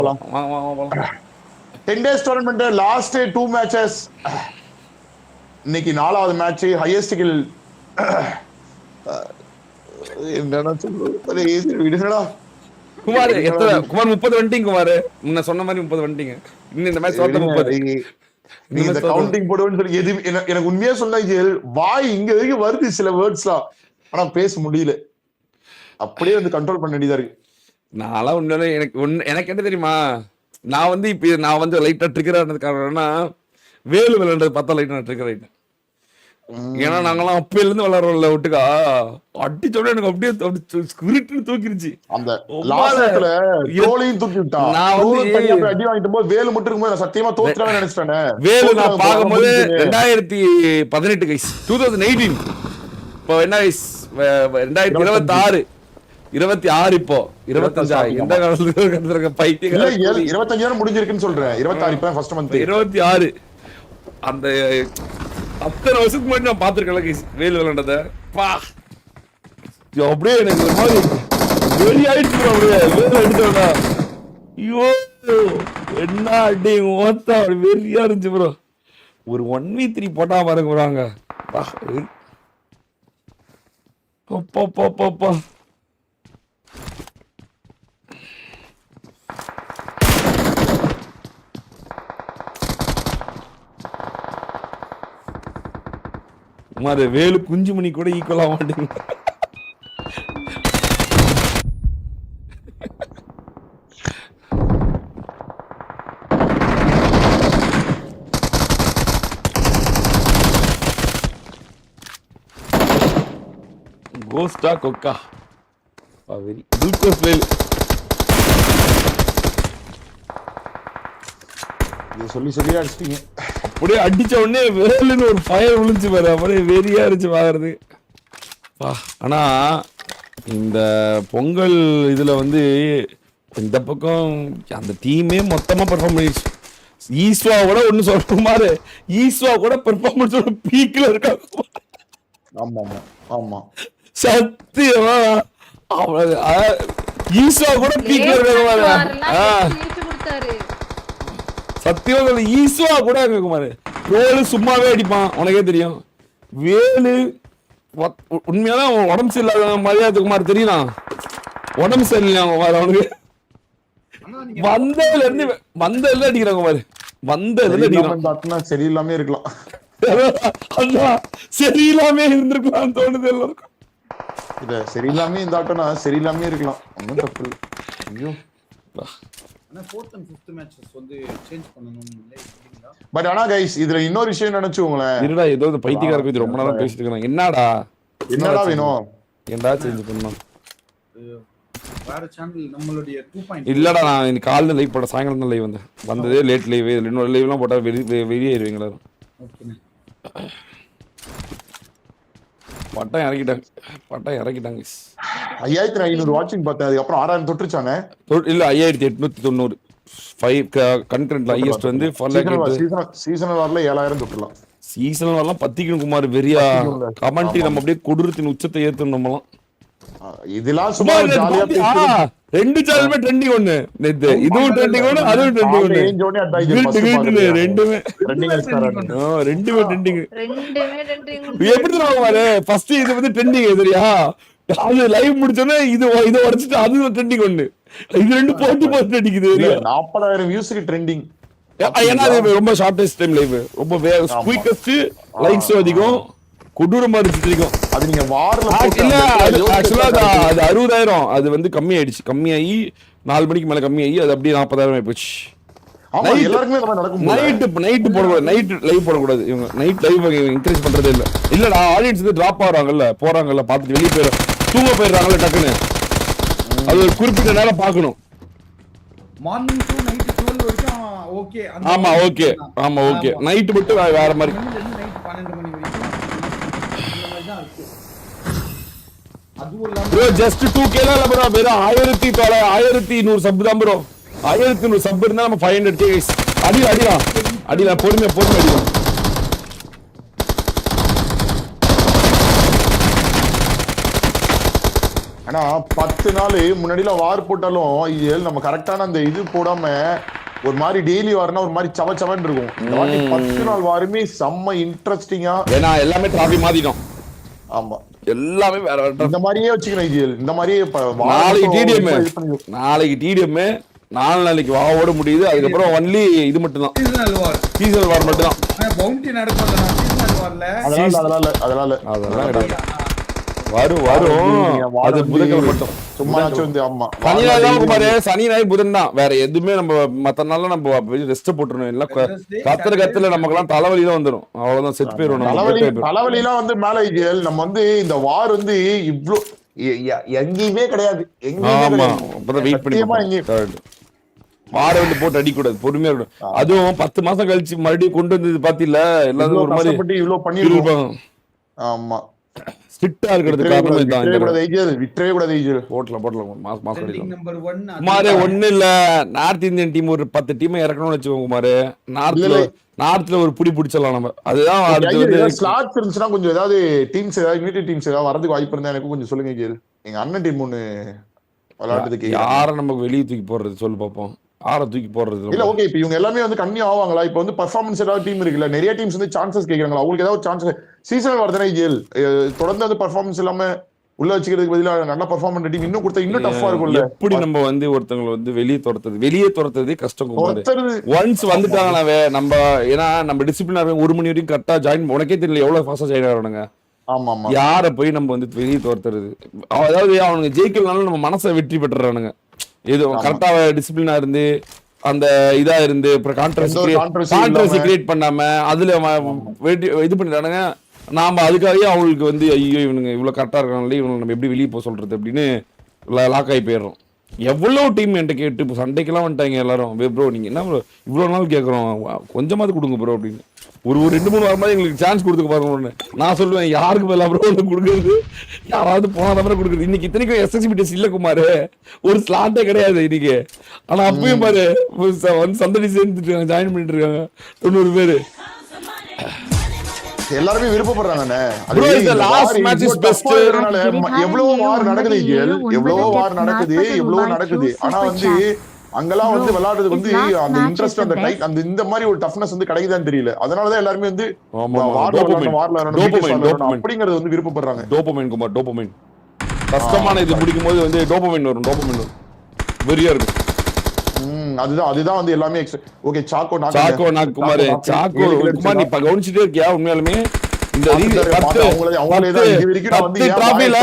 10 days tournament last 2 matches. இன்னைக்கு 4வது match highest kill என்னடா சொல்றா குமார் எத்தனை குமார் 30 வந்துட்டீங்க குமார் முன்ன சொன்ன மாதிரி 30 வந்துட்டீங்க இன்னும் இந்த மேட்ச் தோத்த 30 நீ இந்த கவுண்டிங் போடுவேன்னு சொல்லி எது எனக்கு உண்மையா சொன்னா வாய் இங்க வரைக்கும் வருது சில வேர்ட்ஸ்லாம் ஆனா பேச முடியல அப்படியே வந்து கண்ட்ரோல் பண்ண வேண்டியதா இருக்கு நான்லாம் உண்மையிலே எனக்கு என்ன தெரியுமா நான் வந்து இப்போ நான் வந்து லைட்டா ட்ரிகர் ஆனது காரணம்னா வேலு விளையாண்டது பார்த்தா லைட்டா நான் ட்ரிகர் ஆயிட்டேன் ஏன்னா நாங்கெல்லாம் அப்பையில இருந்து விளையாடுறோம்ல ஒட்டுக்கா அடிச்சோட எனக்கு அப்படியே ஸ்கிரிப்ட் தூக்கிருச்சு அந்த லாஸ்ட்ல ட்ரோலையும் தூக்கி விட்டான் நான் வந்து அடி வாங்கிட்டு போது வேலு மட்டும் இருக்கும்போது நான் சத்தியமா தோத்துறேன்னு நினைச்சிட்டேன் வேலு நான் பாக்கும்போது 2018 கைஸ் 2018 இப்போ என்ன கைஸ் 2026 இப்போ 25 எந்த காலத்துல பைத்தியம் 25 முடிஞ்சிருக்குன்னு சொல்றேன் 26 இப்ப ஃபர்ஸ்ட் மந்த் 26 அந்த அத்தனை வருஷத்துக்கு முன்னாடி நான் பாத்துருக்கேன் வேலு விளையாண்டத பா அப்படியே எனக்கு ஒரு மாதிரி வெறி ஆயிடுச்சு அப்படியே வேலு அடிச்சோம்னா ஐயோ என்ன அடி ஓத்தா வெறியா இருந்துச்சு ப்ரோ ஒரு 1v3 போட்டா பாருங்க போறாங்க அப்பா குமார் வேலு குஞ்சுமணி கூட ஈக்குவல் ஆக மாட்டேங்க கோஸ்டா கொக்கா வெரி குளுக்கோஸ் வேலு சொல்லி சொல்லியா அடிச்சிட்டீங்க அப்படியே அடிச்ச உடனே வேலுன்னு ஒரு ஃபயர் விழுந்துச்சு பாரு அப்படியே வெறியா இருந்துச்சு பாக்குறது ஆனா இந்த பொங்கல் இதுல வந்து இந்த பக்கம் அந்த டீமே மொத்தமா பெர்ஃபார்ம் பண்ணிடுச்சு ஈஸ்வா கூட ஒண்ணு சொல்ற மாதிரி ஈஸ்வா கூட பெர்ஃபார்மன்ஸ் பீக்ல இருக்காங்க ஆமா ஆமா சத்தியமா ஈஸ்வா கூட பீக்ல இருக்காங்க சத்தியமா சொல்ல ஈஸ்வா கூட இருக்கு குமார் வேலு சும்மாவே அடிப்பான் உனக்கே தெரியும் வேலு உண்மையாதான் உடம்பு சரியில்லாத மரியாதை குமார் தெரியலாம் உடம்பு சரியில்லை குமார் அவனுக்கு வந்ததுல இருந்து அடிக்கிறான் குமார் வந்ததுல இருந்து அடிக்கிறான் சரியில்லாமே இருக்கலாம் சரியில்லாமே இருந்திருக்கலாம் தோணுது எல்லாருக்கும் இல்ல சரியில்லாமே இந்த ஆட்டம்னா சரியில்லாமே இருக்கலாம் ஒன்னும் தப்பு இல்லை ஐயோ பட் ஆனா கைஸ் இதுல இன்னொரு விஷயம் நினைச்சுங்களேன் இருடா ஏதோ பைத்தியக்கார பத்தி ரொம்ப நேரம் பேசிட்டு இருக்காங்க என்னடா வேணும் ஏன்டா சேஞ்ச் பண்ணணும் வேற சேனல் நம்மளுடைய 2.0 இல்லடா நான் இன்னைக்கு காலைல லைவ் போட சாயங்காலம் தான் லைவ் வந்ததே லேட் லைவ் இன்னொரு லைவ்லாம் போட்டா வெளியேறுவீங்களா ஓகே பட்டம் இறக்கிட்டாங்க 5500 வாட்சிங் பார்த்தேன் அதுக்கப்புறம் 6000 தொட்டுருச்சானே இல்ல 5890 5 கன்கரண்ட்ல ஹையஸ்ட் வந்து சீசனல் வார்ல 7000 தொட்டலாம் சீசனல் வார்லாம் பத்திக்கணும் குமார் வெறியா கமெண்ட்ரி நம்ம அப்படியே கொடூரத்தின் உச்சத்தை ஏத்தணும் நம்மலாம் இதெல்லாம் சும்மா ஜாலியா ரெண்டு சேனலுமே ட்ரெண்டிங் ஒன்னு நேத்து இதுவும் ட்ரெண்டிங் ஒன்னு அதுவும் ட்ரெண்டிங் ஒன்னு ரெண்டுமே ட்ரெண்டிங் எப்படி தெரியுமா ஃபர்ஸ்ட் இது வந்து ட்ரெண்டிங் சரியா அது லைவ் முடிச்சோன்னே இது உடைச்சிட்டு அது ட்ரெண்டிங் ஒன்னு இது ரெண்டு போட்டு அடிக்குது 40000 வியூஸ்க்கு ட்ரெண்டிங் ஏன்னா அது ரொம்ப ஷார்ட்டஸ்ட் டைம் லைவ் ரொம்ப குயிக்கஸ்ட் லைக்ஸ் அதிகம் கொடூரமா இருக்கும் அது நீங்க வார்ல ஆக்சுவலா அது 60000 அது வந்து கம்மியாகி 4 மணிக்கு மேல கம்மியாகி அது அப்படியே 40000 ஆகி போச்சு நைட்டு போடக்கூடாது நைட் லைவ் போடக்கூடாது இவங்க நைட் லைவ் என்கரேஜ் பண்றதே இல்லடா ஆடியன்ஸ் வந்து டிராப் போறாங்கல்ல பார்த்துட்டு வெளியே தூங்க போயிடுறாங்கல்ல டக்குன்னு அது ஒரு குறிப்பிட்ட நேரம் பார்க்கணும் மார்னிங் டு நைட் 12 வரைக்கும் ஓகே ஆமா ஓகே நைட் மட்டும் வேற மாதிரி நைட் 12 மணி வரைக்கும் ப்ரோ ஜஸ்ட் 2k ல ப்ரோ வெறும் 1100 சப் தான் ப்ரோ 1100 சப் இருந்தா நம்ம 500k கைஸ் அடிலாம் பொறுமையா அடிலாம் ஆனா 10 நாள் முன்னாடிலாம் வார் போட்டாலும் இது நம்ம கரெக்டான அந்த இது போடாம ஒரு மாதிரி டெய்லி வார்னா ஒரு மாதிரி சவச்சவன் இருக்கும். இந்த வாட்டி 10 நாள் வாருமே செம்ம இன்ட்ரெஸ்டிங்கா. ஏன்னா எல்லாமே டிராஃபி மாத்திட்டோம். ஆமா எல்லாமே வேற இந்த மாதிரியே வச்சுக்கணும் ஐஜிஎல். இந்த மாதிரியே நாளைக்கு டிடிஎம் 4 நாளைக்கு வாவோட முடியுது. அதுக்கப்புறம் ஒன்லி இது மட்டும் தான், சீசனல் வார் மட்டும் தான். பவுண்டி நடக்கும் சீசனல் வார்ல. அதனால வரும் அது புதன்கிழமை மட்டும். சும்மா வந்து ஆமா சனி ஞாயிறு தான் குமாரு, சனி ஞாயிறு புதன் தான். வேற எதுவுமே நம்ம மத்த நாள்ல நம்ம ரெஸ்ட் போட்டுறணும். எல்லாம் கத்துல நமக்கெல்லாம் தலைவலி தான் வந்துடும். அவ்வளவுதான் செட் போயிடும். தலைவலி எல்லாம் வந்து மேல ஐஜிஎல் நம்ம வந்து இந்த வார் வந்து இவ்ளோ எங்கேயுமே கிடையாது. வெயிட் பண்ணி வார வந்து போட்டு அடிக்க கூடாது, பொறுமையா இருக்கணும். அதுவும் 10 மாசம் கழிச்சு மறுபடியும் கொண்டு வந்தது பாத்தீங்களா, எல்லாரும் ஒரு மாதிரி இவ்வளவு பண்ணிருப்பாங்க. ஆமா ஸ்ட்ரிக்ட்டா இருக்கிறது காரணம் இதான். விட்டுறவே கூடாது ஐஜிஎல். போட்டலாம் குமாரே. ஒண்ணு இல்ல, நார்த் இந்தியன் டீம் ஒரு 10 டீம் இறக்கணும்னு வச்சுக்கோங்க குமாரு. நார்த்ல ஒரு புடி பிடிச்சலாம் நம்ம. அதுதான் அடுத்து வந்து ஸ்லாட்ஸ் இருந்துச்சுன்னா கொஞ்சம் ஏதாவது டீம்ஸ் ஏதாவது யுனைடெட் டீம்ஸ் ஏதாவது வரதுக்கு வாய்ப்பு இருந்தா எனக்கு கொஞ்சம் சொல்லுங்க ஐஜிஎல். எங்க அண்ணன் டீம் ஒண்ணு விளையாடுறதுக்கு யாரை நமக்கு வெளியே தூக்கி போடுறது சொல்லு பாப்போம். யாரை தூக்கி போடுறது இல்ல. ஓகே, இப்ப இவங்க எல்லாமே வந்து கண்ணி ஆவாங்களா? இப்ப வந்து பெர்ஃபார்மன்ஸ் ஏதாவது டீம் இருக்குல்ல, நிறைய டீம்ஸ் வந்து சான்சஸ் கேக்குறாங்களா? அவங்களுக்கு ஏதாவது சான்சஸ் சீசன் வருதுனா ஐஜிஎல் தொடர்ந்து அந்த பெர்ஃபார்மன்ஸ் இல்லாம உள்ள வச்சுக்கிறதுக்கு பதிலா நல்ல பெர்ஃபார்ம் பண்ற டீம் இன்னும் கொடுத்தா இன்னும் டஃப்பா இருக்கும்ல. எப்படி நம்ம வந்து ஒருத்தவங்களை வந்து வெளியே துரத்துறதே கஷ்டம். ஒன்ஸ் வந்துட்டாங்களாவே நம்ம, ஏன்னா நம்ம டிசிப்ளினா 1 மணி வரைக்கும் கரெக்டா ஜாயின், உனக்கே தெரியல எவ்வளவு ஃபாஸ்டா ஜாயின் ஆகணுங்க. ஆமா ஆமா. யாரை போய் நம்ம வந்து வெளியே துரத்துறது? அதாவது அவனுங்க ஜெயிக்கலனாலும் நம்ம மனசை வெற்றி பெற்றுறானுங்க. இது கரெக்டா டிசிப்ளினா இருந்து அந்த இதா இருந்து கான்ட்ரவர்சி கிரியேட் பண்ணாம அதுல இது பண்ணிட்டானுங்க. நாம அதுக்காகவே அவங்களுக்கு வந்து ஐயோ இவனுங்க இவ்வளவு கரெக்டா இருக்காங்களே, இவங்க நம்ம எப்படி வெளியே போக சொல்றது அப்படின்னு லாக் ஆகி போயிடுறோம். எவ்வளவு டீம் என்கிட்ட கேட்டு இப்போ சண்டைக்கெல்லாம் வந்துட்டாங்க எல்லாரும். ப்ரோ நீங்க என்ன இவ்வளவு நாள் கேட்கறோம், கொஞ்சமாவது கொடுங்க ப்ரோ அப்படின்னு. ஒரு 2-3 வாரமாதிரி எங்களுக்கு சான்ஸ் கொடுத்துக்க பாருங்க. நான் சொல்லுவேன் யாருக்கு பதிலாக ப்ரோ ஒன்று கொடுக்குறது, யாராவது போன தவிர கொடுக்குறது. இன்னைக்கு இத்தனைக்கும் எஸ்எஸ்பி டெஸ்ட் இல்ல குமாரு, ஒரு ஸ்லாட்டே கிடையாது இன்னைக்கு. ஆனா அப்பயும் பாரு வந்து சந்தடி சேர்ந்துட்டு இருக்காங்க, ஜாயின் பண்ணிட்டு இருக்காங்க 90 பேரு. எல்லாருமே விருப்பப்படுறாங்க. எவ்வளவு வார் நடக்குது, எவ்வளவு நடக்குது. ஆனா வந்து அங்கெல்லாம் வந்து விளையாடுறது வந்து அந்த இன்ட்ரெஸ்ட், அந்த டைட், அந்த இந்த மாதிரி ஒரு டஃப்னஸ் வந்து கிடைக்குதான்னு தெரியல. அதனாலதான் எல்லாருமே வந்து அப்படிங்கறது வந்து விருப்பப்படுறாங்க. டோபமைன் குமார், டோபமைன் கஷ்டமான இது முடிக்கும் போது வந்து டோபமைன் வரும். வெறியா இருக்கும். அதுதான் வந்து எல்லாமே. ஓகே, சாக்கோ நாக் குமார், நீ கவனிச்சுட்டே இருக்கியா? உண்மையாலுமே இந்த 10 டிராபில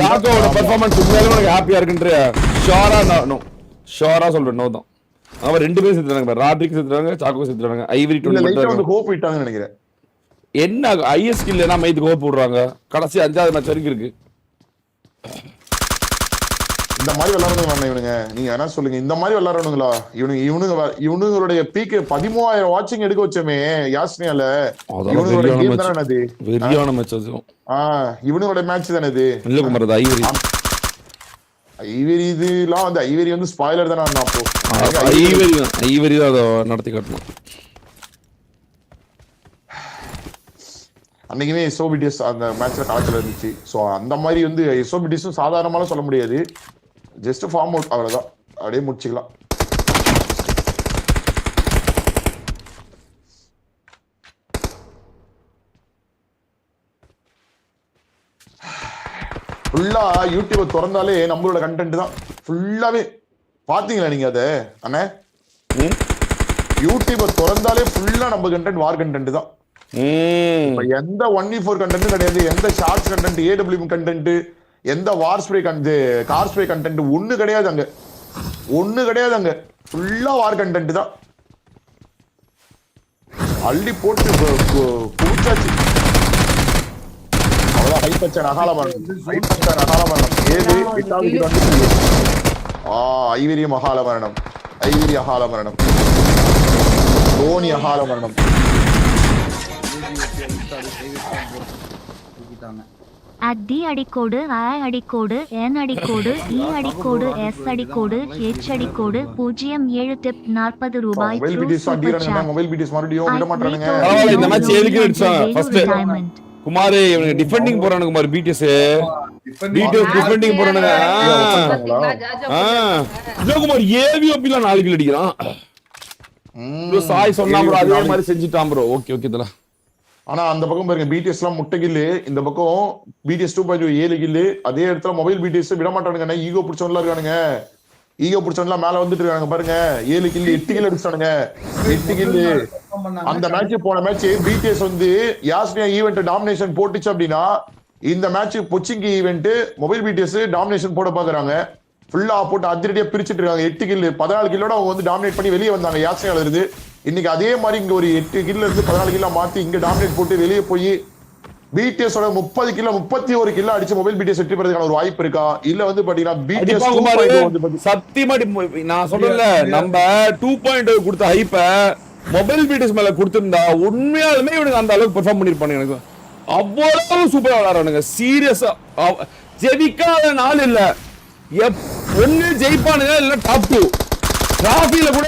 சாக்கோட பெர்ஃபார்மன்ஸ் உண்மையாலுமே எனக்கு ஹாப்பியா இருக்குன்ற ஷோரா சொல்றேன். நோ தான். அவன் 2 பேரும் செத்துறாங்க, ராட்ரிக் செத்துறாங்க, சாக்கோ செத்துறாங்க. ஐவரி 20 வந்து ஹோப் விட்டாங்கன்னு நினைக்கிறேன். என்ன ஐஎஸ் ஸ்கில் என்ன மைதுக்கு ஹோப் விடுறாங்க? கடைசி 5வது மேட்ச் வரைக்கும் இருக்கு. இந்த மாதிரி விளையாடுங்க இவனுங்க. நீங்க என்ன சொல்லுங்க, இந்த மாதிரி விளையாடுறவனுங்களா இவனுங்களுடைய பீக் 13,000 வாட்சிங் எடுக்க வச்சோமே யாஸ்னியால. இவனுங்களோட கேம் தானே அது, வெறியான மேட்ச் அது. இவனுங்களோட மேட்ச் தானே இது. இல்ல குமார், அது ஐவரி இதுலாம் வந்து ஐவரி வந்து ஸ்பாயிலர் தானே. அப்போ ஐவரி தான் அதை நடத்தி காட்டணும். அன்னைக்குமே எஸ்ஓபிடிஎஸ் அந்த மேட்ச்ல கலக்கல இருந்துச்சு. ஸோ அந்த மாதிரி வந்து எஸ்ஓபிடிஎஸும் சாதாரணமாலாம் சொல்ல முடியாது, ஜஸ்ட் ஃபார்ம் அவுட், அவ்வளவுதான். அப்படியே முடிச்சுக்கலாம். ஃபுல்லா யூடியூப் திறந்தாலே நம்மளோட கண்டென்ட் தான் ஃபுல்லாவே. பாத்தீங்களா நீங்க அத அண்ணே? யூடியூப் திறந்தாலே ஃபுல்லா நம்ம கண்டென்ட் வார் கண்டென்ட் தான். எந்த 1v4 கண்டென்ட் கிடையாது, எந்த ஷார்ட்ஸ் கண்டென்ட், ஏடபிள்யூஎம் கண்டென்ட், எந்த வார் ஸ்ப்ரே கார் ஸ்ப்ரே கண்டென்ட் ஒண்ணு கிடையாது அங்க. ஃபுல்லா வார் கண்டென்ட் தான். அள்ளி போட்டு குடிச்சாச்சு. அவ்வளவுதான். ஹைப்பச்சன் அகால மரணம். ஏது 8வது வந்து ஐவரி அகால மரணம், தோனி அகால மரணம். டி அடிக்கோடு, I அடிக்கோடு, N அடிக்கோடு, E அடிக்கோடு, S அடிக்கோடு, H அடிக்கோடு 07 டிப் 40 ரூபாய். மொபைல் பிடிஎஸ் மறுபடியும் விட மாட்டானுங்க. இந்த மேட்ச் எதுக்கு அடிச்சாங்க ஃபர்ஸ்ட் குமார்? இவனுக்கு டிஃபெண்டிங் போறானுங்க குமார். பிடிஎஸ் டீடைல்ஸ் டிஃபெண்டிங் போறானுங்க. பாத்தீங்களா? விஜயகுமார் ஏவிஓபிலாம் 4 கில் அடிக்கிறான். ப்ரோ சாய் சொன்னா ப்ரோ அதே மாதிரி செஞ்சுட்டான் ப்ரோ. ஓகே ஓகே தல. ஆனா அந்த பக்கம் பாருங்க பிடிஎஸ் எல்லாம் முட்டை கில்லு, இந்த பக்கம் பிடிஎஸ் 2.0 7 கில்லு. அதே இடத்துல மொபைல் பிடிஎஸ் விட மாட்டானுங்க, ஈகோ பிடிச்சவன்லாம் இருக்கானுங்க. ஈகோ பிடிச்சவன்லாம் மேல வந்துட்டு இருக்காங்க பாருங்க. 7 கில்லு 8 கில்லு அடிச்சானுங்க. 8 கில்லு. அந்த மேட்ச் போன மேட்ச் பிடிஎஸ் வந்து யாஸ்னியா ஈவென்ட் டாமினேஷன் போட்டுச்சு அப்படின்னா, இந்த மேட்ச் பொச்சிங்கி ஈவென்ட் மொபைல் பிடிஎஸ் டாமினேஷன் போட பாக்குறாங்க. ஃபுல்லா போட்டு அதிரடியா பிரிச்சுட்டு இருக்காங்க. 8 கில்லு 14 கில்லோட அவங்க வந்து டாமினேட் பண்ணி வெளியே வந்தாங்க யாஸ்னியால இருந்து. இன்னைக்கு அதே மாதிரி இங்க ஒரு 8 கில்ல இருந்து 14 கில்லா மாத்தி இங்க டாமினேட் போட்டு வெளியே போய் பிடிஎஸ் 30 கிலோ 31 கிலோ அடிச்சு மொபைல் பிடிஎஸ் வெற்றி பெறதுக்கான ஒரு வாய்ப்பு இருக்கா? இல்ல வந்து பாத்தீங்கன்னா பிடிஎஸ் சத்தியமா நான் சொல்றேன்ல, நம்ம 2.0 கொடுத்த ஹைப்ப மொபைல் பிடிஎஸ் மேல கொடுத்திருந்தா உண்மையாலுமே இவனுக்கு அந்த அளவுக்கு பெர்ஃபார்ம் பண்ணிருப்பானுங்க. எனக்கு அவ்வளவு சூப்பரா விளையாடுறானுங்க. சீரியஸா ஜெயிக்காத நாள் இல்ல, ஒண்ணு ஜெயிப்பானுங்க இல்ல டாப் 2 டிராஃபில கூட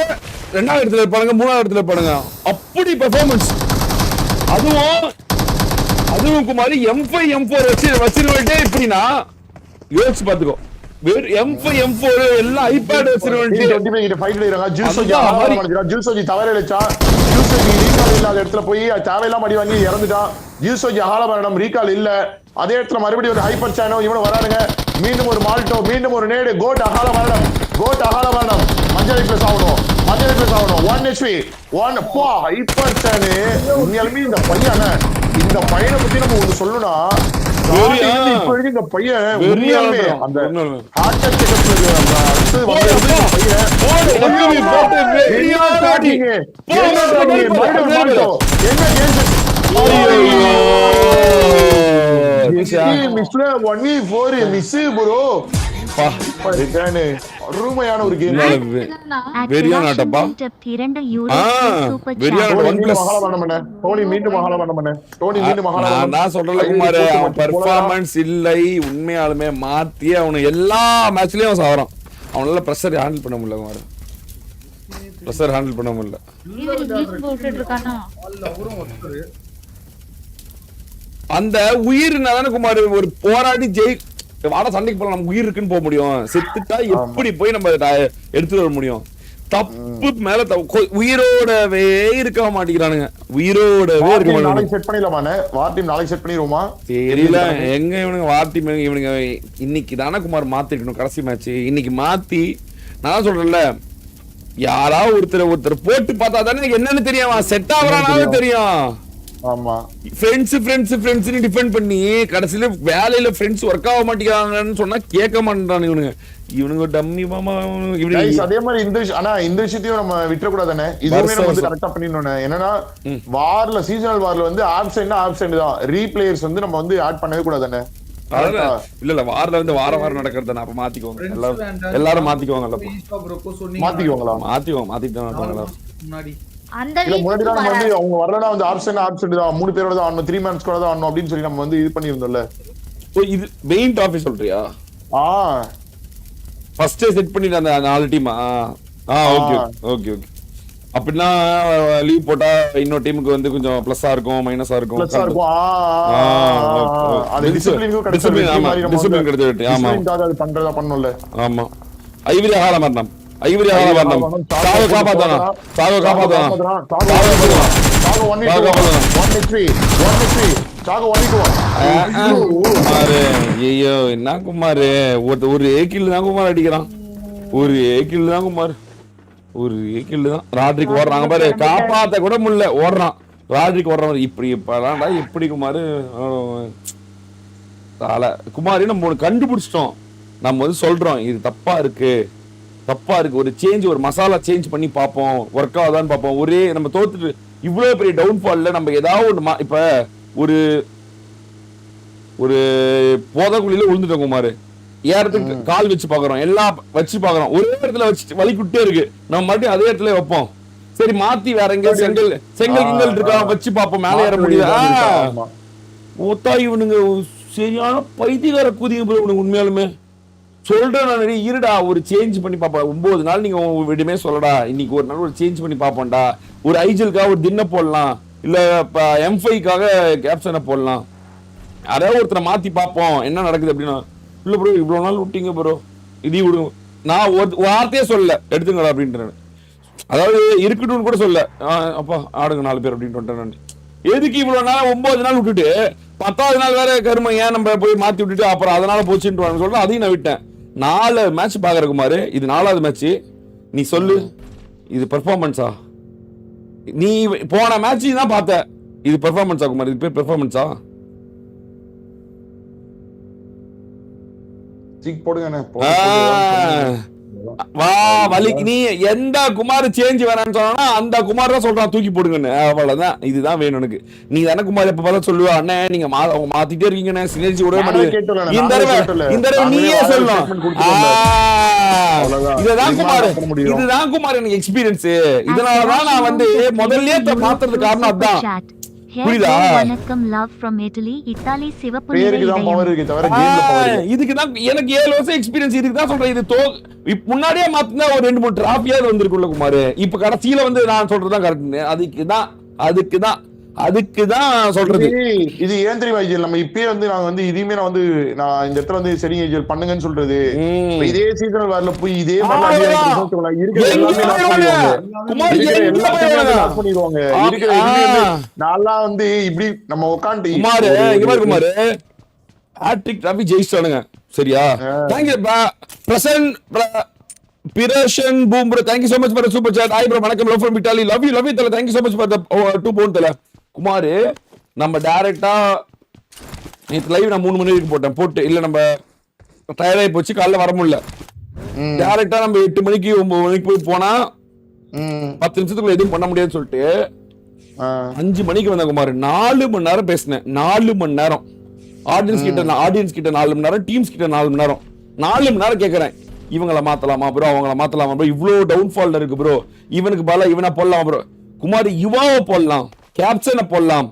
2வது இடத்துல இருப்பானுங்க, 3வது இடத்துல இருப்பானுங்க. அப்படி பெர்ஃபார்மன்ஸ். அதுவும் குமாரி M5 M4 வச்சிருவட்டே இப்படின்னா யோசிச்சு பாத்துக்கோ. M5 M4 எல்லாம் ஐபேட் வச்சிருவட்டே 25 கிட்ட ஃபைட் செய்றாங்க. ஜூசோஜி தவற இழுச்சா, ஜூசோஜி ரீகால் இல்லாத இடத்துல போய் தேவையில்லாம அடி வாங்கி இறந்துட்டான். ஜூசோஜி ஹாலபரணம் ரீகால் இல்ல. அதே இடத்துல மறுபடியும் ஒரு ஹைப்பர் சேனோ இவனும் வரானுங்க. மீண்டும் ஒரு மால்டோ, மீண்டும் ஒரு நேடு. கோட் அகாலபரணம், கோட் அகாலபரணம். மஞ்சள் பிளஸ் ஆகணும், மஞ்சள் பிளஸ் ஆகணும். 1 HP 1 அப்பா ஹைப்பர் சேனு. உண்மையாலுமே இந்த பையனை பத்தி நம்ம ஒண்ணு சொல்லணும்னா, இந்த பையன் உண்மையாலுமே அந்த ஹார்ட் அட்டாக் அருமையான ஒரு கேம். இல்லை உண்மையாலுமே மாத்தி அவனு எல்லா மேட்ச்லயும் சாவறான். அவனால பிரஷர் ஹேண்டில் பண்ண முடியல குமார். பிரஷர் ஹேண்டில் பண்ண முடியல. அந்த உயிர்னாதானே குமார் ஒரு போராடி வாட சண்டைக்கு போல நமக்கு உயிர் இருக்குன்னு போக முடியும். செத்துட்டா எப்படி போய் நம்ம எடுத்துட்டு வர முடியும்? தப்பு மேல உயிரோடவே இருக்க மாட்டேங்கிறானுங்க. உயிரோடவே இருக்க மாட்டாங்க. செட் பண்ணிடலாமா? வார் டீம் நாளைக்கு செட் பண்ணிடுவோமா தெரியல. எங்க இவனுங்க வார் டீம் இவனுங்க இன்னைக்கு தானே குமார் மாத்திருக்கணும். கடைசி மேட்ச் இன்னைக்கு மாத்தி நான் சொல்றேன்ல, யாராவது ஒருத்தர் போட்டு பார்த்தா தானே என்னன்னு தெரியாம செட் ஆகுறானாலும் தெரியும். ஆமா ஃப்ரெண்ட்ஸ் டிஃபெண்ட் பண்ணி கடைசியில வேலையில ஃப்ரெண்ட்ஸ் ஒர்க் ஆக மாட்டேங்கிறாங்கன்னு சொன்னா கேட்க மாட்டானுங்க. இவனுங்க டம்மி மாமா. அதே மாதிரி இந்த விஷயத்தையும் நம்ம விட்டுற கூடாதானே. இதுவுமே நம்ம வந்து கரெக்டா பண்ணிடணும். என்னன்னா வார்ல சீசனல் வார்ல வந்து ஆப்சென்ட் தான். ரீப்ளேயர்ஸ் வந்து நம்ம வந்து ஆட் பண்ணவே கூடாதானே. இல்ல வார்ல வந்து வாரம் நடக்கிறத அப்ப மாத்திக்கோங்க. எல்லாரும் மாத்திக்குவாங்கல்ல. மாத்திட்டாங்க முன்னாடி வந்து அவங்க வரலனா வந்து ஆப்ஷன் தான் 3 பேரோட தான் ஆடணும், 3 மேன் ஸ்குவாட் தான் ஆடணும் அப்படின்னு சொல்லி நம்ம வந்து இது பண்ணியிருந்தோம்ல. இது மெயின் டாபிக் சொல்றியா? ஃபர்ஸ்ட் செட் பண்ணிட்டு அந்த 4 டீமா? Okay okay okay. அப்படின்னா லீவ் போட்டா இன்னொரு டீமுக்கு வந்து கொஞ்சம் பிளஸ்ஸா இருக்கும் மைனஸா இருக்கும். அது டிசிப்ளினுக்கு கிடைச்சது. ஆமா அது பண்றதா பண்ணனும்ல. ஆமா ஐவரி ஆகால மரணம். ஐவரி ஆகால மரணம். சாவ காப்பாத்தானா. ஐயோ என்ன குமார், ஒரு ஏக்கில் தான் குமார் அடிக்கிறான். ஒரு ஏக்கில் தான் குமார், ஒரு ஏக்கில் தான். ராட்ரிக் ஓடுறாங்க பாரு, காப்பாத்த கூட முடியல, ஓடுறான் ராட்ரிக் ஓடுறான். இப்படி இப்படாண்டா எப்படி குமார் குமாரி நம்ம கண்டுபிடிச்சிட்டோம். நம்ம வந்து சொல்றோம் இது தப்பா இருக்கு. ஒரு சேஞ்ச், ஒரு மசாலா சேஞ்ச் பண்ணி பார்ப்போம், ஒர்க் ஆகுதான்னு பார்ப்போம். ஒரே நம்ம தோத்துட்டு இவ்வளவு பெரிய டவுன்ஃபால்ல நம்ம ஏதாவது ஒன்று இப்ப ஒரு போதக்குழியில விழுந்துட்டோம் குமார். ஏறத்துக்கு கால் வச்சு பாக்குறோம், எல்லாம் வச்சு பாக்குறோம், ஒரே இடத்துல வச்சு வலிக்கிட்டே இருக்கு. நம்ம மறுபடியும் அதே இடத்துல வைப்போம். சரி மாத்தி வேற எங்க செங்கல் இருக்கா வச்சு பார்ப்போம், மேலே ஏற முடியுதா? ஓத்தா இவனுங்க சரியான பைத்தியக்கார குதிங்க உண்மையாலுமே சொல்றேன். நான் இருடா ஒரு சேஞ்ச் பண்ணி பாப்பா. 9 நாள் நீங்க விடுமே சொல்லடா, இன்னைக்கு ஒரு நாள் ஒரு சேஞ்ச் பண்ணி பாப்போம்டா. ஒரு ஐஜலுக்காக ஒரு தின்ன போடலாம், இல்ல M5க்காக கேப்சனை போடலாம். யாராவது ஒருத்தரை மாத்தி பார்ப்போம் என்ன நடக்குது அப்படின்னா இல்ல ப்ரோ இவ்வளவு நாள் விட்டீங்க ப்ரோ இதையும் விடுங்க. நான் ஒரு வார்த்தையே சொல்லல எடுத்துங்களா அப்படின்ட்டு. அதாவது இருக்கட்டும்னு கூட சொல்ல அப்பா ஆடுங்க 4 பேர் அப்படின்ட்டு வந்துட்டேன் நான். எதுக்கு இவ்வளவு நாள் 9 நாள் விட்டுட்டு 10வது நாள் வேற கருமை ஏன் நம்ம போய் மாத்தி விட்டுட்டு அப்புறம் அதனால போச்சுன்னு சொல்றேன். அதையும் நான் விட்டேன். 4 மேட்ச் பாக்குற குமாரு, இது 4வது மேட்ச். நீ சொல்லு இது பெர்ஃபார்மன்ஸா? நீ போன மேட்ச் தான் பார்த்த, இது பெர்ஃபார்மன்ஸா குமார்? இது பேர் பெர்ஃபார்மன்ஸா? சீக் போடுங்க. வா வலி. நீ எந்த குமார் சேஞ்ச் வேணான்னு சொன்னா அந்த குமார் தான் சொல்றான் தூக்கி போடுங்கன்னு. அவ்வளவுதான், இதுதான் வேணும் எனக்கு. நீ தானே குமார் எப்ப பார்த்தாலும் சொல்லுவா அண்ணே நீங்க மாத்திட்டே இருக்கீங்கன்னு, சினர்ஜி விடவே மாட்டேங்குது. இந்த தடவை நீயே சொல்லணும். இதுதான் குமார், இதுதான் குமார் எனக்கு எக்ஸ்பீரியன்ஸ். இதனாலதான் நான் வந்து முதல்லயே மாத்துறது காரணம் அதான். புரியுதா? வணக்கம், லவ் ஃப்ரம் இட்டலி. இத்தாலி சிவப்பு பேருக்கு தான் பவர் இருக்கு தவிர கேம்ல பவர் இல்ல. இதுக்கு தான் எனக்கு 7 வருஷம் எக்ஸ்பீரியன்ஸ். இதுக்கு தான் சொல்றேன். இது முன்னாடியே மாத்தினா ஒரு 2-3 டிராஃபியாவது வந்திருக்குள்ள குமார். இப்ப கடைசியில வந்து நான் சொல்றதுதான் கரெக்ட். அதுக்குதான் சொல்றது. இது ஏன் தெரியுமா ஐஜிஎல், நம்ம இப்பயே வந்து நாங்க வந்து இதையுமே நான் இந்த இடத்துல வந்து சரிங்க ஐஜிஎல் பண்ணுங்கன்னு சொல்றது. இதே சீசனல் வரல போய் இதே நான்லாம் வந்து இப்படி நம்ம உட்காந்து குமார் ஹாட்ரிக் டிராஃபி ஜெயிச்சானுங்க. சரியா? Thank you Pirashan Pirashan Boom bro, thank you so much for the super chat. Hi bro, வணக்கம், love from Italy. Love you தல, thank you so much for the 2 pound தல. குமார் நம்ம டைரக்டா நேத்து லைவ் நான் 3 மணி வரைக்கும் போட்டு இல்ல நம்ம டயர்ட் ஆகி போச்சு, காலைல வர முடியல. டைரக்டா நம்ம 8 மணிக்கு 9 மணிக்கு போய் போனா 10 நிமிஷத்துக்குள்ள எதுவும் பண்ண முடியாதுன்னு சொல்லிட்டு 5 மணிக்கு வந்த குமார். 4 மணி நேரம் பேசினேன். 4 மணி நேரம் ஆடியன்ஸ் கிட்ட 4 மணி நேரம், டீம்ஸ் கிட்ட 4 மணி நேரம். 4 மணி நேரம் கேட்கறேன் இவங்களை மாத்தலாமா ப்ரோ, அவங்கள மாத்தலாமா ப்ரோ, இவ்வளவு டவுன்ஃபால் இருக்கு ப்ரோ, இவனுக்கு பல இவனை போடலாம் ப்ரோ. குமார் யுவாவை போடலாம், கேப்சனை போடலாம்,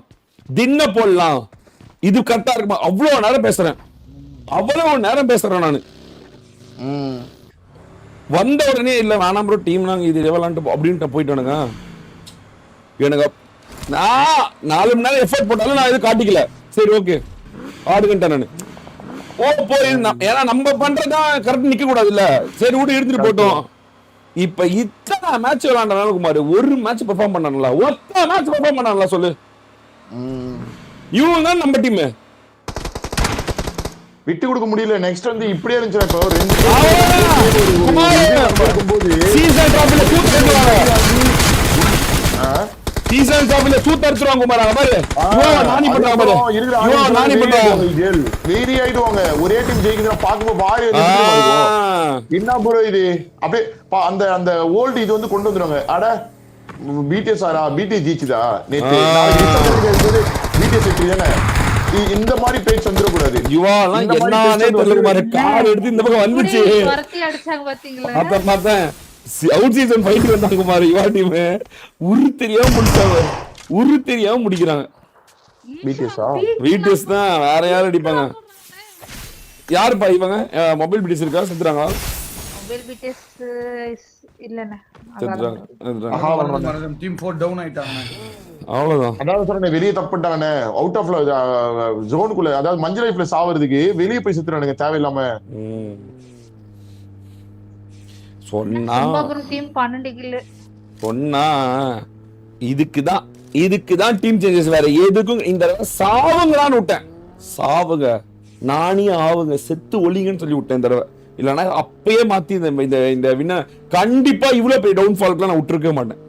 தின்ன போடலாம், இது கரெக்டா இருக்குமா? அவ்வளவு நேரம் பேசுறேன் நானு. வந்த உடனே இல்ல வேணாம் ப்ரோ டீம் நாங்க இது விளையாண்டு அப்படின்ட்டு போயிட்டானுங்க. எனக்கு நான் 4 மணி நேரம் எஃபர்ட் போட்டாலும் நான் இது காட்டிக்கல. சரி ஓகே ஆடுகிட்டேன் நானு. போய் ஏன்னா நம்ம பண்றதுதான் கரெக்ட் நிக்க கூடாது இல்ல. சரி விட்டு எடுத்துட்டு போட்டோம். இப்ப இத்தனை மேட்ச் விளையாண்டனால குமார் ஒரு மேட்ச் பெர்ஃபார்ம் பண்ணானுங்களா? ஒத்த மேட்ச் பெர்ஃபார்ம் பண்ணானுங்களா சொல்லு? இவங்க தான் நம்ம டீம். விட்டு கொடுக்க முடியல. நெக்ஸ்ட் வந்து இப்படியே இருந்துச்சு. இப்போ 2 சீசன் டிராஃபில சீசன் டிராஃபில சூத்தரிச்சுவாங்க குமார். பாரு நானி பண்றாங்க பாரு. நானி பண்றாங்க. வெரி ஆயிடுவாங்க. ஒரே டீம் ஜெயிக்குதுன்னா பாக்கும்போது வாரி என்ன ப்ரோ இது அப்படியே அந்த அந்த ஓல்ட் இது வந்து கொண்டு வந்துருவாங்க. அட பிடிஎஸ் ஆரா பிடிஎஸ் ஜெயிச்சுதா நேத்து பிடிஎஸ் ஜெயிச்சுதானே. இந்த மாதிரி பேச்சு வந்துட கூடாது. யுவாலாம் என்னன்னே தெரியல குமார். கார் எடுத்து இந்த பக்கம் வந்துச்சு. வரத்தி அடிச்சாங்க பாத்தீங்களா? பார்த்தேன். அவுட் சீசன் ஃபைட் வந்தாங்க குமார். யுவா டீம் உரு தெரியாம முடிக்கிறாங்க. பிடிஎஸ் தான். வேற யாரும் அடிப்பாங்க? யாருப்பா இவங்க? மொபைல் பிடிஎஸ் இருக்கா? செத்துறாங்களா? மொபைல் பிடிஎஸ் இல்லனே. செத்துறாங்க. டீம் 4 டவுன் ஆயிட்டாங்க. அவ்வளவுதான். அதாவது சொல்றேன் வெளியே தப்பிட்டானே அவுட் ஆஃப் ஜோனுக்குள்ள, அதாவது மஞ்சள் லைஃப்ல சாவறதுக்கு வெளியே போய் செத்துறானுங்க தேவையில்லாம. சொன்னா டீம் 12 கில் சொன்னா இதுக்குதான் டீம் சேஞ்சஸ். வேற எதுக்கும் இந்த சாவுங்களான்னு விட்டேன். சாவுங்க நானே ஆவுங்க செத்து ஒளிங்கன்னு சொல்லி விட்டேன் இந்த தடவை. இல்லைன்னா அப்பயே மாத்தி இந்த வின்ன கண்டிப்பா இவ்வளவு பெரிய டவுன்ஃபால்க்குலாம் நான் விட்டுருக்க மாட்டேன்.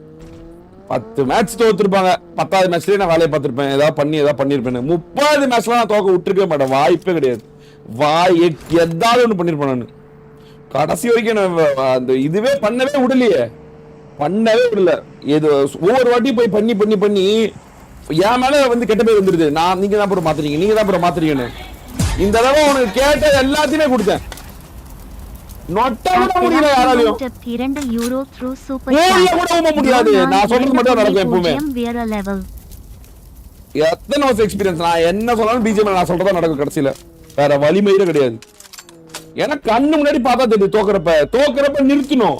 10 மேட்ச் தோத்துருப்பாங்க. 10வது மேட்ச்லயே நான் வேலையை பார்த்திருப்பேன். ஏதாவது பண்ணிருப்பேன். 30 மேட்ச்லாம் நான் தோக்க விட்டுருக்க மாட்டேன். வாய்ப்பே கிடையாது. எதாவது ஒண்ணு பண்ணிருப்பேன் நான். கடைசி வரைக்கும் அந்த இதுவே பண்ணவே விடல. ஏதோ ஒவ்வொரு வாட்டி போய் பண்ணி என் மேல வந்து கெட்ட பேர் வந்துருது. நீங்க தான் ப்ரோ மாத்துறீங்கன்னு இந்த தடவை உனக்கு கேட்ட எல்லாத்தையுமே கொடுத்தேன். முடியல யாராலையும். 2 யூரோ த்ரூ சூப்பர் முடியாது. நான் சொல்றது மட்டும் நடக்கும் எப்பவுமே. எத்தனை வருஷம் எக்ஸ்பீரியன்ஸ். நான் என்ன சொன்னாலும் பிஜிஎம் நான் சொல்றதா நடக்கும் கடைசியில. வேற வலிமையில கிடையாது. ஏன்னா கண்ணு முன்னாடி பார்த்தா தெரியுது. தோக்குறப்ப நிறுத்தணும்.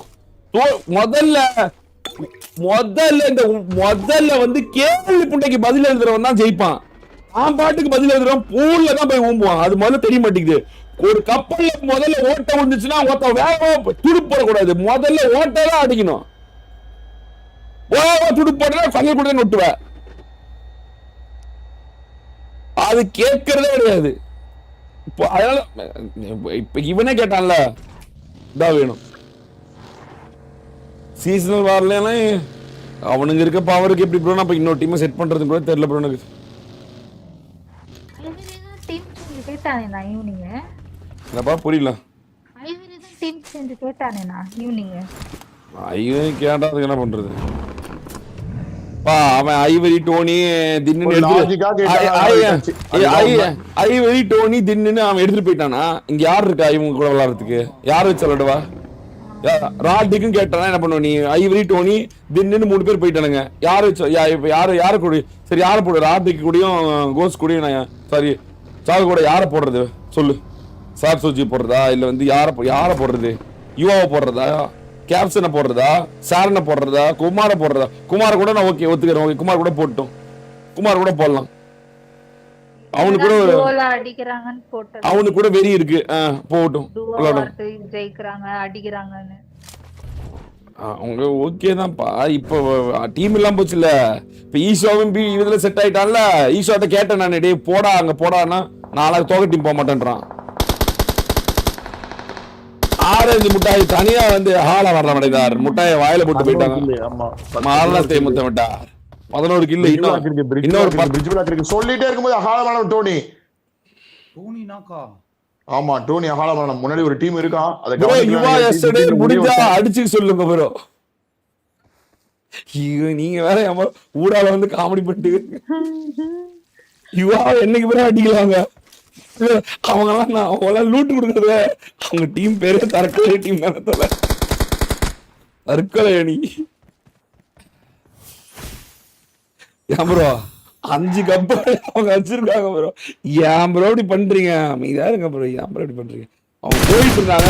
முதல்ல வந்து கேள்வி புண்டைக்கு பதில் எழுதுறவன் தான் ஜெயிப்பான். பாட்டுக்கு பதில் எழுதுறோம், பூல்ல தான் போய் ஊம்புவான். அது முதல்ல தெரிய மாட்டேங்குது. ஒரு கப்பல்ல முதல்ல ஓட்ட வந்துச்சுன்னா ஓட்ட வேகமா துடுப்பு போடக்கூடாது, முதல்ல ஓட்டதான் அடிக்கணும். துடுப்பு போட்டா கல்ல கூட நொட்டுவேன். அது கேட்கறதே கிடையாது. இப்போ அதனால இப்ப இவனே கேட்டான்ல, இதான் வேணும். சீசனல் வரலன்னா அவனுங்க இருக்க பவருக்கு எப்படி ப்ரோ நான் இன்னொரு டீமை செட் பண்றது கூட தெரியல ப்ரோ எனக்கு. டீம் கேட்டானே நான் ஈவினிங். என்னப்பா புரியல? ஐவரி தான் டீம் சேர்ந்து கேட்டானே நான் ஈவினிங். ஐயோ கேட்டாதுக்கு என்ன பண்றது? பா அவன் ஐவரி டோனி தின்னு ஐவரி டோனி தின்னு அவன் எடுத்துட்டு போயிட்டானா? இங்க யார் இருக்கா இவங்க கூட விளையாடுறதுக்கு? யார் வச்சு விளையாடுவா? ராட்டிக்கும் கேட்டானா என்ன பண்ணுவ நீ? ஐவரி டோனி தின்னு 3 பேர் போயிட்டானுங்க. யார் வச்சு யாரு கூட? சரி யாரை போடு? ராட்டிக்கு கூடயும் கோஸ் கூடயும் நான் சாரி சாகு கூட யாரை போடுறது சொல்லு? சார் சோஜி போடுறதா இல்ல வந்து யாரை போடுறது? யுவாவை போடுறதா, கேப்சனை போடுறதா, சாரனை போடுறதா, குமாரை போடுறதா? குமார கூட நான் ஓகே ஒத்துக்கிறேன். ஓகே குமார் கூட போட்டோம், குமார் கூட போடலாம். அவனுக்கு கூட அடிக்கிறாங்கன்னு போட்டு அவனுக்கு கூட வெறி இருக்கு. போகட்டும், ஜெயிக்கிறாங்க அடிக்கிறாங்கன்னு அவங்க ஓகே தான்ப்பா. இப்போ டீம் இல்லாம போச்சுல்ல. இப்ப ஈஷாவும் இதுல செட் ஆயிட்டான்ல. ஈஷாட்ட கேட்டேன் நான், டேய் போடா அங்க போடான்னா நாளைக்கு தோக டீம் போக மாட்டேன்றான். ஆரஞ்சு முட்டாய் தனியா வந்து ஹால வர மாட்டேங்கிறார். முட்டாயை வாயில போட்டு போயிட்டாங்க. மாரணத்தை முத்த விட்டார். 11 கில். இன்னொரு சொல்லிட்டே இருக்கும்போது அகாலமான டோனி. டோனினாக்கா? ஆமா டோனி அகாலமான. முன்னாடி ஒரு டீம் இருக்கான். அத முடிஞ்சா அடிச்சு சொல்லுங்க ப்ரோ. நீங்க வேற ஊடால வந்து காமெடி பண்ணிட்டு யுவா என்னைக்கு ப்ரோ அடிக்கலாங்க? அவங்கெல்லாம் லூட்டு கொடுக்கறத அவங்க டீம் பேரே தற்கொலை டீம் தானே. தற்கொலை அணி. ஏன் ப்ரோ 5 கப் அவங்க வச்சிருக்காங்க ப்ரோ. ஏன் ப்ரோ இப்படி பண்றீங்க? அமைதியா இருங்க ப்ரோ. ஏன் ப்ரோ இப்படி பண்றீங்க? அவங்க போயிட்டு இருந்தாங்க,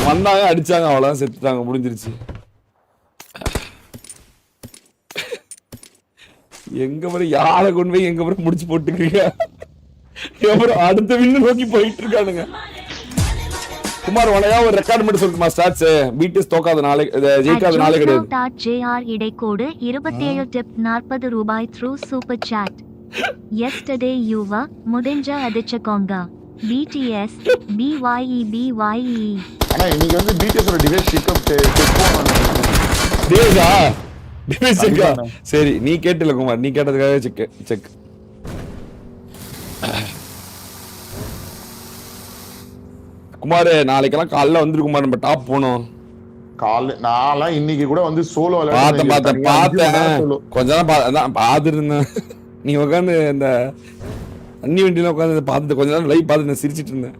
வந்தாங்க, அடிச்சாங்க, அவ்வளவுதான், செத்துட்டாங்க, முடிஞ்சிருச்சு. எங்க ப்ரோ யாரை கொண்டு போய் எங்க ப்ரோ முடிச்சு போட்டுக்கிறீங்க? அடுத்த வின்னு நோக்கி போயிட்டு இருக்கானுங்க. குமார் வளையா ஒரு ரெக்கார்ட் மட்டும் சொல்லுமா? ஸ்டாட்ஸ் பிடிஎஸ் தோக்காத நாளை ஜெயிக்காத நாளே கிடையாது. JR இடைக்கோடு 27 டிப் 40 ரூபாய் through super chat. Yesterday you were முடிஞ்ச அடிச்சகோங்க. BTS BYE. ஆனா இன்னைக்கு வந்து BTS ஓட டிவைஸ் செக்அப் டேஜா டிவைஸ் செக். சரி நீ கேட்டல குமார், நீ கேட்டதுக்காக செக். குமார் நாளைக்கெல்லாம் காலைல வந்துரு குமார், நம்ம டாப் போனோம். நான் இன்னைக்கு கூட வந்து சோலோ பார்த்தேன் கொஞ்ச நேரம் பாத்துருந்தேன். நீ உட்காந்து இந்த தண்ணி வண்டியில உட்காந்து பார்த்துட்டு கொஞ்ச நேரம் லைவ் பார்த்து சிரிச்சிட்டு இருந்தேன்.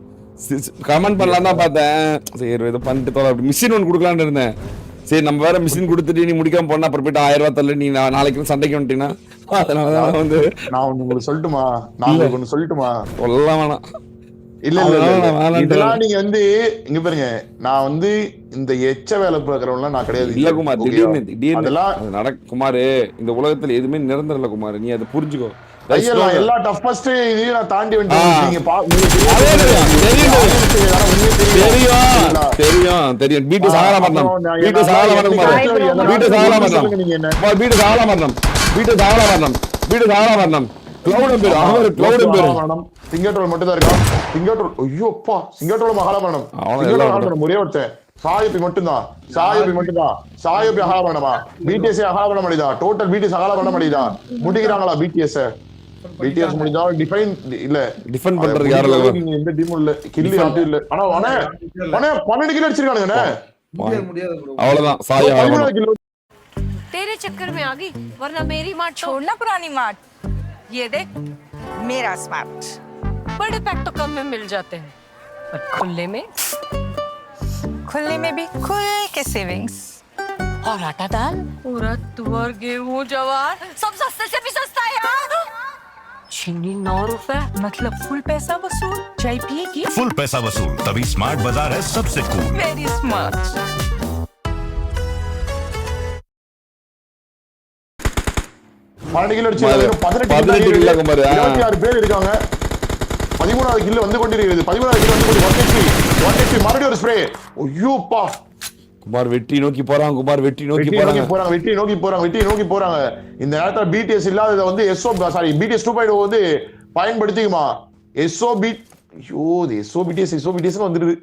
கமெண்ட் பண்ணலாம் தான் பார்த்தேன். சரி இதை பண்ணிட்டு தோல அப்படி மிஷின் ஒன்று கொடுக்கலான்னு இருந்தேன். சரி நம்ம வேற மிஷின் கொடுத்துட்டு நீ முடிக்காம போனா அப்புறம் போயிட்டு 1000 ரூபாய் தரல நீ நாளைக்கு சண்டைக்கு வந்துட்டீங்கன்னா அதனாலதான் வந்து நான் உங்களுக்கு சொல்லட்டுமா? நான் ஒண்ணு சொல்லட்டுமா? சொல்லலாம் வேணாம். இல்ல இதெல்லாம் நீங்க வந்து இங்க பாருங்க, நான் வந்து இந்த எச்ச வேலை பார்க்கறவங்க நான் கிடையாது. இல்ல குமார், திடீர்னு நடக்கும் குமார். இந்த உலகத்துல எதுவுமே நிரந்தரம் இல்ல குமார், நீ அதை புரிஞ்சுக்கோ. எல்லா டஃபஸ்ட் இதையும் நான் தாண்டி வந்துட்டேன். தெரியும் வீட்டு சாகல மரணம், வீட்டு சாகல மரணம் குமார், வீட்டு சாகல மரணம், வீட்டு சாகல மரணம், வீட்டு சாகல மரணம், வீட்டு சாகல மரணம். கிளவுட் பேர் அவர் கிளவுட் பேர் சிங்கட்டோல் மட்டும் தான் இருக்கா. சிங்கட்டோல் ஐயோப்பா, சிங்கட்டோல் மகாலமரணம். சிங்கட்டோல் ஒரே ஒருத்தன் சாயபி மட்டும்தான். சாயபி அகாலமரணமா? பிடிஎஸ் அகாலமரணம் அடிதா? டோட்டல் பிடிஎஸ் அகாலமரணம் அடிதா? முடிக்கிறாங்களா பிடிஎஸ்? பிடிஎஸ் முடிஞ்சா டிஃபைன் இல்ல டிஃபெண்ட் பண்றது யாரல? நீங்க எந்த டீமும் இல்ல, கில்லி ஆட்டு இல்ல. ஆனா வனே 12 கிலோ அடிச்சிருக்கானுங்க. முடியாது ப்ரோ, அவ்வளவுதான். சாய் அகாலமரணம். तेरे चक्कर में आ गई, वरना मेरी मार्ट छोड़ना पुरानी मार्ट। ये देख मेरा स्मार्ट, बड़े पैक तो कम में मिल जाते हैं, पर खुले में भी खुल के सेविंग्स। और आटा दाल, उड़द, तुअर, गेहूं, जवार सब सस्ते से भी सस्ता है यार। चीनी 9 रुपए, मतलब फुल पैसा वसूल। चाय पिएगी? फुल पैसा वसूल तभी स्मार्ट बाजार है सबसे कूल। Very smart. 12 கிலோ அடிச்சு குமார், 18 கிலோ குமார். 26 பேர் இருக்காங்க. 13வது கில் வந்து கொண்டிருக்கிறது. 13வது கில் வந்து கொண்டு 1 HP மறுபடியும் ஒரு ஸ்ப்ரே. ஐயோப்பா குமார் வெற்றி நோக்கி போறாங்க. குமார் வெற்றி நோக்கி போறாங்க. வெற்றி நோக்கி போறாங்க. இந்த நேரத்துல பிடிஎஸ் இல்லாதத வந்து பிடிஎஸ் 2.0 வந்து பயன்படுத்திக்குமா? எஸ்ஓபிடிஎஸ் வந்துருது.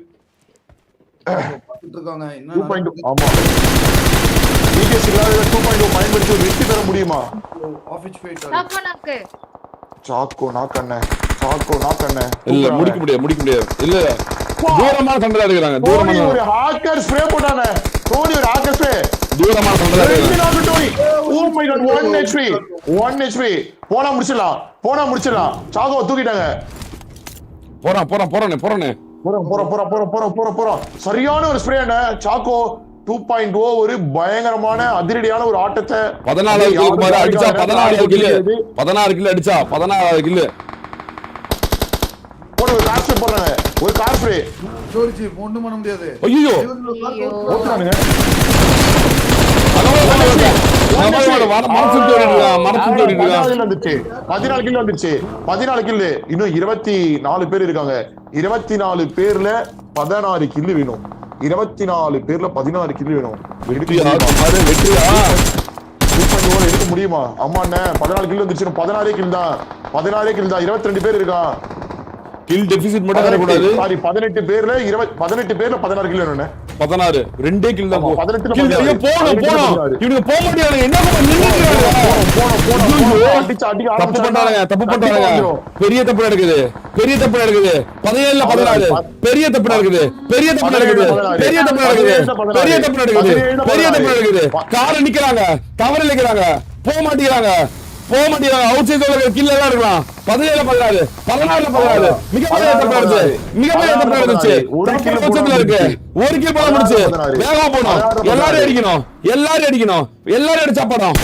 இருக்காங்க என்ன 2.0 ஆமா. பிடிஎஸ் இல்லாதத 2.0 பயன்படுத்தி வெற்றி பெற முடியுமா? ஆஃபீஸ் போயிட்டு சாக்கோ நாக்கண்ணே. இல்ல முடிக்க முடியாது. இல்ல தூரமான சண்டை எடுக்கறாங்க. தோனி ஒரு ஹாக்கர் ஸ்ப்ரே போட்டானே. தூரமான சண்டை எடுக்கறாங்க. Dhoni. Oh my God 1 HP. போனா முடிச்சிடலாம். சாக்கோ தூக்கிட்டாங்க. போறானே. போறோம். சரியான ஒரு ஸ்ப்ரே அண்ணே. சாக்கோ 2.0 ஒரு பயங்கரமான அதிரடியான ஒரு ஆட்டத்தை 14 கில் குமார் அடிச்சா 14 கில் அடிச்சா 14 கில் போடு. ஒரு கார் ஸ்ப்ரே போடுறாங்க. ஒரு கார் ஸ்ப்ரே ஜோரிஜி ஒண்ணும் பண்ண முடியாது. ஐயோ ஓட்டுறானுங்க. வந்துச்சு 14 கில். இன்னும் 24 பேர் இருக்காங்க. 24 பேர்ல 16 கில் வேணும். 24 பேர்ல 16 கில் வேணும். வெற்றியா? 2.0 எடுக்க முடியுமா? ஆமா அண்ணே 14 கில் வந்துச்சு. 16 கில் தான். 22 பேர் இருக்கான். கில் டெபிசிட் மட்டும் வர கூடாது. சாரி 18 பேர்ல 16 கில் வேணும்னே. 16 ரெண்டே கில் தான். 18 போணும். இவனுக்கு போக முடியாது. என்ன தப்பு பண்றாங்க. பெரிய தப்பு நடக்குது. 17ல 16 பெரிய தப்பு நடக்குது. கார நிக்கிறாங்க. கவர நிக்கிறாங்க. போக மாட்டேங்கிறாங்க. அவுட் சைடுல கில் எல்லாம் இருக்கலாம். 17ல 16 14ல 16 மிகப்பெரிய தப்பு நடந்துச்சு. ஒரு கில் போட முடிச்சு. வேகமா போணும். எல்லாரும் அடிக்கணும். எல்லாரும் அடிச்சா படம்.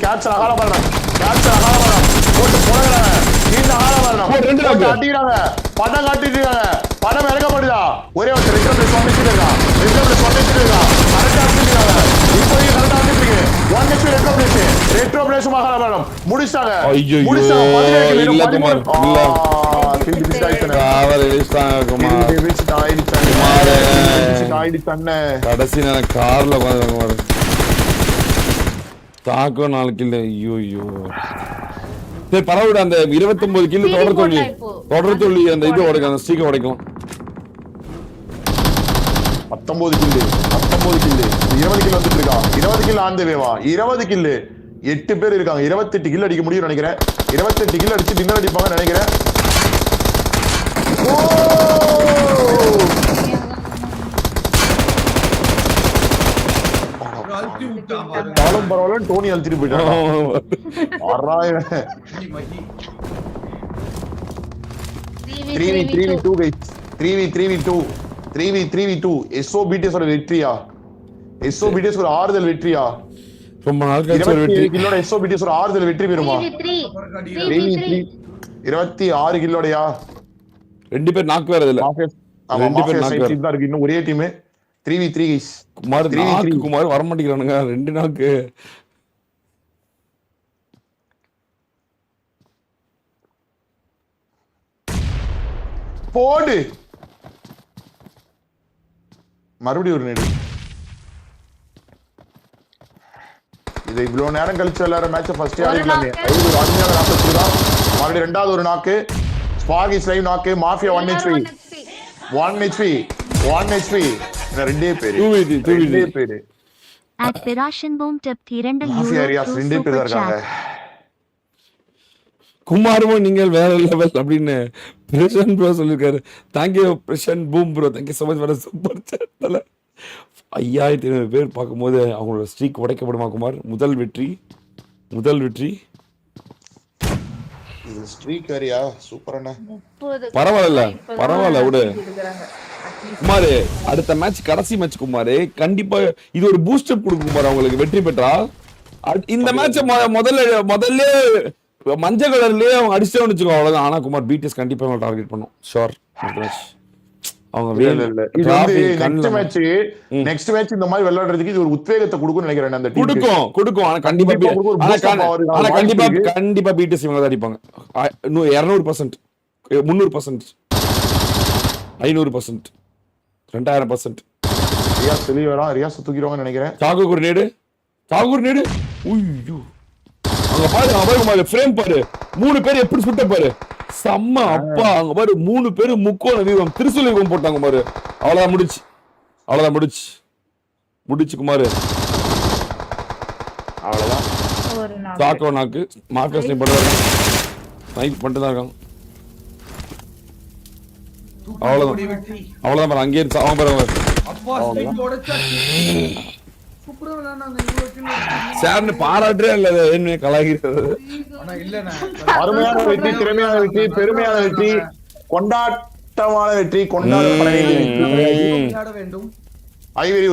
கேட்ச் அகால போட்டு போறாங்க. இந்த அடிக்கிறாங்க. படம் காட்டிட்டு இருக்காங்க. படம் இறக்கப்படுதா? ஒரே ஒரு ரெட்ரோ பிளேஸ் வந்துட்டு இருக்கா. கரெக்டா அடிச்சிருக்காங்க. இப்போதைக்கு கரெக்டா அடிச்சிருக்கு. 1 HP ரெட்ரோ பிளேஸ் மகாராபரம் முடிச்சாங்க. கடைசி நேரம் கார்ல தாக்கோ 4 கில். ஐயோ சரி பரவாயில்ல. அந்த 29 கில் தொடர் தோல்வி அந்த இது உடைக்கும். அந்த ஸ்டிக் உடைக்கும். 19 கில் 20 கில் வந்துட்டு இருக்கா. 20 கில் ஆன் தி வேவா. 20 கில் 8 பேர் இருக்காங்க. 28 கில் அடிக்க முடியும் நினைக்கிறேன். 28 கில் அடிச்சு டின்னர் அடிப்பாங்க நினைக்கிறேன். பரவாயில்ல டோனி அழுத்திட்டு போயிட்டான். 3v3v2 SOBTS ஓட வெற்றியா? SOBTS ஒரு ஆறுதல் வெற்றியா? ரொம்ப நாள் கழிச்சு ஒரு வெற்றி. கில்லோட SOBTS ஒரு ஆறுதல் வெற்றி பெறுமா? 26 கில்லோடயா? 2 பேர் நாக் வேற இல்ல. ஆமா மாஃபியா சைட் தான் இருக்கு. இன்னும் ஒரே டீம் 3v3 guys. குமார் வர மாட்டேங்கிறானுங்க. 2 நாக்கு. போடு. மறுபடியும் ஒரு நேடு. இது இவ்வளவு நேரம் கழிச்சு எல்லாரும் மேட்ச ஃபர்ஸ்ட் ஆடிக்கலாமே. அருமையான நாக்கு தான். மறுபடியும் இரண்டாவது ஒரு நாக்கு. ஸ்பார்கிஸ் லைவ் நாக்கு. Mafia 1 HP. ரெண்டே பேரு. At Pirashan Boom Tip 2 mafia areas ரெண்டே பேர் இருக்காங்க. குமாரும் நீங்கள் வேற லெவல் அப்படின்னு பிரசன் ப்ரோ சொல்லிருக்காரு. Thank you Pirashan Boom bro. Thank you so much for super channel. 5500 பேர் பார்க்கும்போது அவங்களோட ஸ்ட்ரீக் உடைக்கப்படுமா குமார்? முதல் வெற்றி இது ஸ்ட்ரீக் ஏரியா சூப்பரான. பரவாயில்ல விடு குமார். அடுத்த மேட்ச் கடைசி மேட்ச் குமார். கண்டிப்பா இது ஒரு பூஸ்டப் கொடுக்கும் குமார் அவங்களுக்கு வெற்றி பெற்றா. இந்த மேட்ச முதல்ல மஞ்சள் கலர்லயே அவங்க அடிச்சோன்னு வச்சுக்கோ அவ்வளவுதான். ஆனா குமார் பிடிஎஸ் கண்டிப்பா டார்கெட் பண்ணும். ஷோர் அவங்க இல்ல, இல்ல, இல்ல. இது வந்து டிராஃபிக் நெக்ஸ்ட் மேட்ச் இந்த மாதிரி விளையாடுறதுக்கு இது ஒரு உத்வேகத்தை கொடுக்கும்னு நினைக்கிறேன் அந்த டீமுக்கு. கொடுக்கும் ஆனா கண்டிப்பா கண்டிப்பா உங்களுக்கு ஒரு boost up ஆகுறதுக்கு ஆனா வாய்ப்பு இருக்கு. கண்டிப்பா பீட்டஸ் இவங்க தான் அடிப்பாங்க 200%, 300%, 500%, 2000%. ரியாஸ் வெளியே வரான், ரியாஸ் தூக்கிடுவாங்கன்னு நினைக்கிறேன். சாகுர் நேடு ஐயோ அங்க பாரு ஃப்ரேம் பாரு 3 பேர் எப்படி சுட்ட பாரு செம்ம அப்பா அங்க பாரு 3 பேர் முக்கோண வீவம் திருசூல் வீவம் போட்டாங்க பாரு அவ்வளவுதான் முடிச்சு குமார் அவ்வளவுதான். ஒரு நாள் சாக்கோ நாக்கு மார்க்கஸ் ஸ்னைப் பண்ணுறாங்க ஸ்னைப் பண்ணிட்டு தான் இருக்காங்க தூத்துக்குடி வெற்றி. அவ்வளவுதான் பாரு அங்கேயே அவன் பாரு அப்பா ஸ்னைப் உடைச்சா. சூப்பரா விளையாடுனாங்க இவ்வளவு kill அடிச்சாங்க. சார்னு பாராட்டே இல்ல என்ன கலாகிறது ஆனா இல்லண்ணா. அருமையான வெற்றி, திறமையான வெற்றி, பெருமையான வெற்றி, கொண்டாட்டமான வெற்றி, கொண்டாடப்பட வேண்டிய வெற்றி. விளையாட வேண்டும். ஐவரி